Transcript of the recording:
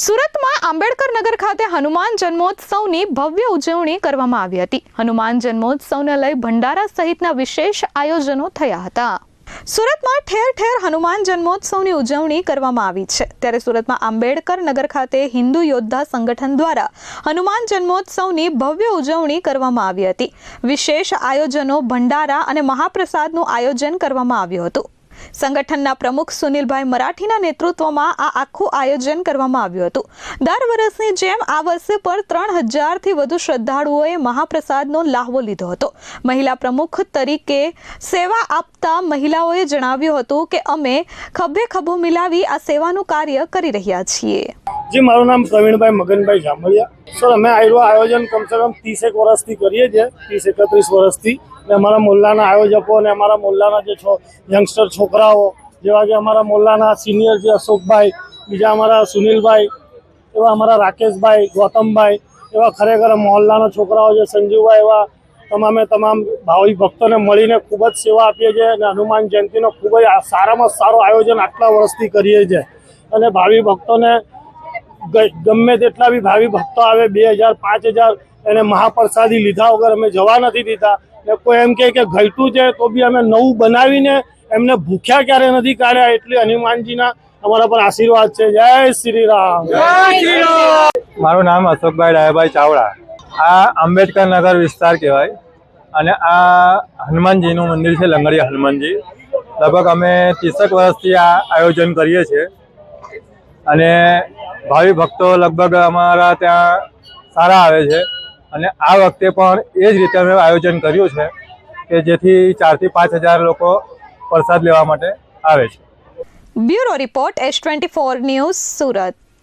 સુરતમાં આંબેડકર નગર ખાતે હનુમાન જન્મોત્સવની ભવ્ય ઉજવણી કરવામાં આવી હતી। હનુમાન જન્મોત્સવને લઈ ભંડારા સહિતના વિશેષ આયોજનો થયા હતા। સુરતમાં ઠેર ઠેર હનુમાન જન્મોત્સવની ઉજવણી કરવામાં આવી છે। ત્યારે સુરતમાં આંબેડકર નગર ખાતે હિન્દુ યોદ્ધા સંગઠન દ્વારા હનુમાન જન્મોત્સવની ભવ્ય ઉજવણી કરવામાં આવી હતી। વિશેષ આયોજનો, ભંડારા અને મહાપ્રસાદનું આયોજન કરવામાં આવ્યું હતું। સંગઠનના પ્રમુખ સુનિલભાઈ મરાઠીના નેતૃત્વમાં આ આખું આયોજન કરવામાં આવ્યું હતું। દર વર્ષની જેમ આ વર્ષે પણ 3000થી વધુ શ્રદ્ધાળુઓએ મહાપ્રસાદનો લાહવો લીધો હતો। મહિલા પ્રમુખ તરીકે સેવા આપતા મહિલાઓએ જણાવ્યું હતું કે અમે ખભે ખભો મિલાવી આ સેવાનું કાર્ય કરી રહ્યા છીએ। जी मारू नाम प्रवीणभाई मगनभाई जामलिया। सर अमे आयोजन कम से कम 30 वर्षથી કરીએ છીએ, 30-31 વર્ષથી। અમારા મોલ્લાના આયોજકો અને અમારા મોલ્લાના જે યંગસ્ટર છોકરાઓ જેવા કે અમારા મોલ્લાના સિનિયર જે અશોકભાઈ, બીજા અમારા સુનિલભાઈ, એવા અમારા રાકેશભાઈ, ગૌતમભાઈ, એવા ખરેખર મોહલ્લાના છોકરાઓ જે સંજીવભાઈ, એવા તમામ ભાવિક ભક્તોને મળીને ખૂબ જ સેવા આપીએ છીએ અને હનુમાન જયંતિનો ખૂબ જ સારામાં સારું આયોજન આટલા વર્ષથી કરીએ છીએ। અને ભાવિ ભક્તોને ગમે તેટલા બી ભાવિ ભક્તો આવે, 2000, 5000, એને મહાપ્રસાદી લીધા વગર અમે જવા નથી દીધા। ને કોઈ એમ કે ઘટ્યું છે તો બી અમે નવું બનાવીને એમને ભૂખ્યા ક્યારે નથી કાઢ્યા। એટલે હનુમાનજીના અમારા પર આશીર્વાદ છે। જય શ્રી રામ। મારું નામ અશોકભાઈ ડાયાભાઈ ચાવડા। આ આંબેડકર નગર વિસ્તાર કહેવાય અને આ હનુમાનજીનું મંદિર છે, લંગડિયા હનુમાનજી। લગભગ અમે 30 વર્ષથી આ આયોજન કરીએ છીએ અને ભાવિ ભક્તો લગભગ અમારા ત્યાં સારા આવે છે। અને આ વખતે પણ એ જ રીતે અમે આયોજન કર્યું છે કે જેથી 4થી 5000 લોકો પ્રસાદ લેવા માટે આવે છે। Bureau report S24 news, Surat.